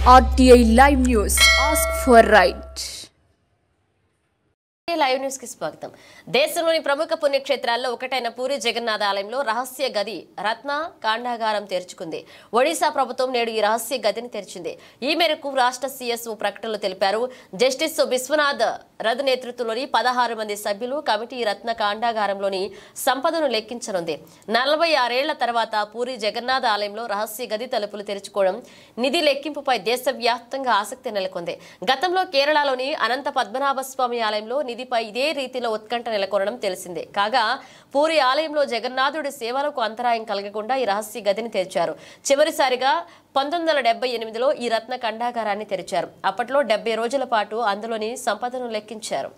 RTI Live News. Ask for right. Live news కి స్వాగతం. దేశంలోని ప్రముఖ పుణ్యక్షేత్రాల్లో ఒకటైన పూరి జగన్నాథ ఆలయంలో రహస్య గది రత్న కాండాగారం తెరుచుకుంది. ఒడిశా ప్రభుత్వం నేడు ఈ రహస్య గదిని తెరిచింది. ఈ మేరకు రాష్ట్ర సీఎస్ఓ ప్రకటనలో తెలిపారు. జస్టిస్ విశ్వనాథ్ రథ్ నేతృత్వంలోని 16 మంది సభ్యులు కమిటీ రత్న కాండాగారంలోని సంపదను లెక్కించనుంది. 46 ఏళ్ల తర్వాత పూరి జగన్నాథ ఆలయంలో రహస్య గది తలుపులు తెరుచుకోవడం నిధి లెక్కింపుపై దేశవ్యాప్తంగా ఆసక్తి నెలకొంది. గతంలో కేరళలోని అనంత పద్మనాభ స్వామి ఆలయంలో నిధిపై ఇదే రీతిలో ఉత్కంఠ నెలకొనడం తెలిసిందే. కాగా పూరి ఆలయంలో జగన్నాథుడి సేవలకు అంతరాయం కలగకుండా ఈ రహస్య గదిని తెరిచారు. చివరిసారిగా 1978లో ఈ రత్న కండాగారాన్ని తెరిచారు. అప్పట్లో 70 రోజుల పాటు అందులోని సంపదను లెక్కించారు.